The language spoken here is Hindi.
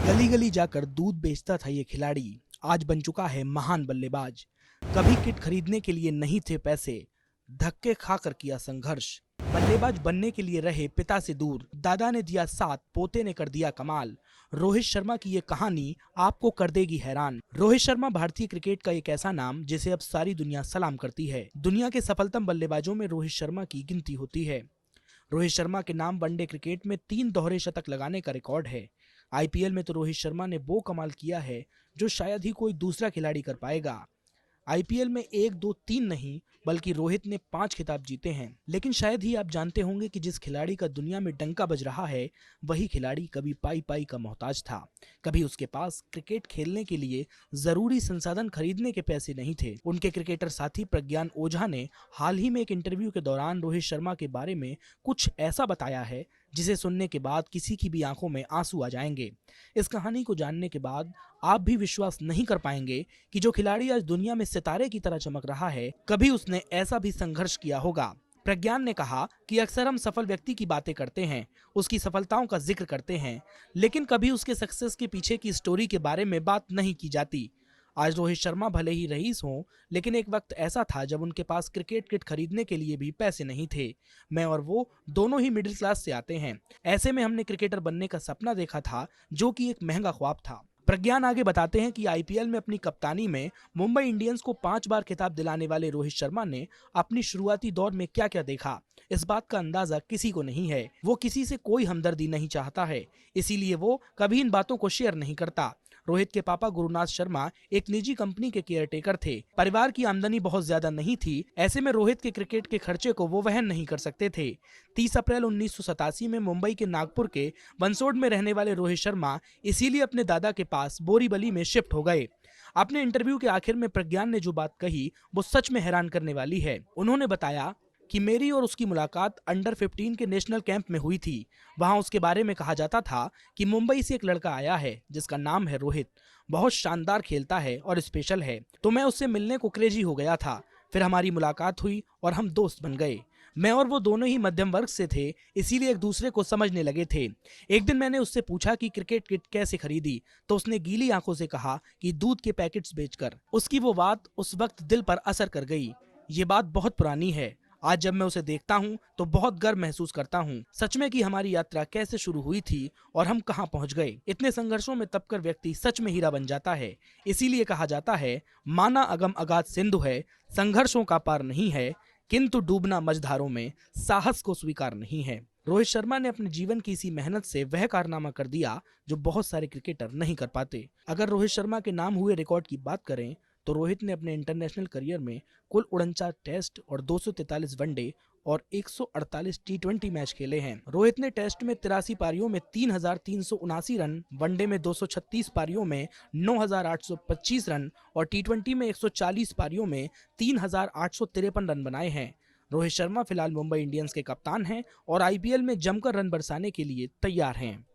गली गली जाकर दूध बेचता था ये खिलाड़ी, आज बन चुका है महान बल्लेबाज। कभी किट खरीदने के लिए नहीं थे पैसे, धक्के खाकर किया संघर्ष। बल्लेबाज बनने के लिए रहे पिता से दूर, दादा ने दिया साथ, पोते ने कर दिया कमाल। रोहित शर्मा की ये कहानी आपको कर देगी हैरान। रोहित शर्मा भारतीय क्रिकेट का एक ऐसा नाम जिसे अब सारी दुनिया सलाम करती है। दुनिया के सफलतम बल्लेबाजों में रोहित शर्मा की गिनती होती है। रोहित शर्मा के नाम वनडे क्रिकेट में 3 दोहरे शतक लगाने का रिकॉर्ड है। आईपीएल में तो रोहित शर्मा ने वो कमाल किया है जो शायद ही कोई दूसरा खिलाड़ी कर पाएगा। आईपीएल में 1, 2, 3 नहीं बल्कि रोहित ने 5 खिताब जीते हैं। लेकिन शायद ही आप जानते होंगे कि जिस खिलाड़ी का दुनिया में डंका बज रहा है वही खिलाड़ी कभी पाई पाई का मोहताज था। कभी उसके पास क्रिकेट खेलने के लिए जरूरी संसाधन खरीदने के पैसे नहीं थे। उनके क्रिकेटर साथी प्रज्ञान ओझा ने हाल ही में एक इंटरव्यू के दौरान रोहित शर्मा के बारे में कुछ ऐसा बताया है जिसे सुनने के बाद किसी की भी आंखों में आंसू आ जाएंगे। इस कहानी को जानने के बाद आप भी विश्वास नहीं कर पाएंगे कि जो खिलाड़ी आज दुनिया में सितारे की तरह चमक रहा है, कभी उसने ऐसा भी संघर्ष किया होगा। प्रज्ञान ने कहा कि अक्सर हम सफल व्यक्ति की बातें करते हैं, उसकी सफलताओं का जिक्र करते हैं, लेकिन कभी उसके सक्सेस के पीछे की स्टोरी के बारे में बात नहीं की जाती। आज रोहित शर्मा भले ही रईस हों, लेकिन एक वक्त ऐसा था जब उनके पास क्रिकेट किट खरीदने के लिए भी पैसे नहीं थे। मैं और वो दोनों ही मिडिल क्लास से आते हैं। ऐसे में हमने क्रिकेटर बनने का सपना देखा था जो कि एक महंगा ख्वाब था। प्रज्ञान आगे बताते हैं कि आईपीएल में अपनी कप्तानी में मुंबई इंडियंस को 5 बार खिताब दिलाने वाले रोहित शर्मा ने अपनी शुरुआती दौर में क्या क्या देखा, इस बात का अंदाजा किसी को नहीं है। वो किसी से कोई हमदर्दी नहीं चाहता है, इसीलिए वो कभी इन बातों को शेयर नहीं करता। रोहित के पापा गुरुनाथ शर्मा एक निजी कंपनी के केयरटेकर थे। परिवार की आमदनी बहुत ज्यादा नहीं थी, ऐसे में रोहित के क्रिकेट के खर्चे को वो वहन नहीं कर सकते थे। 30 अप्रैल 1987 में मुंबई के नागपुर के वंसोड में रहने वाले रोहित शर्मा इसीलिए अपने दादा के पास बोरीवली में शिफ्ट हो गए। अपने इंटरव्यू के आखिर में प्रज्ञान ने जो बात कही वो सच में हैरान करने वाली है। उन्होंने बताया कि मेरी और उसकी मुलाकात अंडर 15 के नेशनल कैंप में हुई थी। वहां उसके बारे में कहा जाता था कि मुंबई से एक लड़का आया है जिसका नाम है रोहित, बहुत शानदार खेलता है और स्पेशल है, तो मैं उससे मिलने को क्रेजी हो गया था। फिर हमारी मुलाकात हुई और हम दोस्त बन गए। मैं और वो दोनों ही मध्यम वर्ग से थे, इसीलिए एक दूसरे को समझने लगे थे। एक दिन मैंने उससे पूछा कि क्रिकेट किट कैसे खरीदी, तो उसने गीली आंखों से कहा कि दूध के पैकेट्स बेचकर। उसकी वो बात उस वक्त दिल पर असर कर गई। ये बात बहुत पुरानी है। आज जब मैं उसे देखता हूँ तो बहुत गर्व महसूस करता हूँ, सच में कि हमारी यात्रा कैसे शुरू हुई थी और हम कहाँ पहुँच गए। इतने संघर्षों में तब कर व्यक्ति सच में हीरा बन जाता है। इसीलिए कहा जाता है, माना अगम अगाध सिंधु है, संघर्षों का पार नहीं है, किंतु डूबना मझधारों में साहस को स्वीकार नहीं है। रोहित शर्मा ने अपने जीवन की इसी मेहनत से वह कारनामा कर दिया जो बहुत सारे क्रिकेटर नहीं कर पाते। अगर रोहित शर्मा के नाम हुए रिकॉर्ड की बात करें तो रोहित ने अपने इंटरनेशनल करियर में कुल 49 टेस्ट और 243 वनडे और 148 टी20 मैच खेले हैं। रोहित ने टेस्ट में 83 पारियों में 3,379 रन, वनडे में 236 पारियों में 9,825 रन और टी20 में 140 पारियों में 3,853 रन बनाए हैं। रोहित शर्मा फिलहाल मुंबई इंडियंस के कप्तान हैं और आईपीएल में जमकर रन बरसाने के लिए तैयार हैं।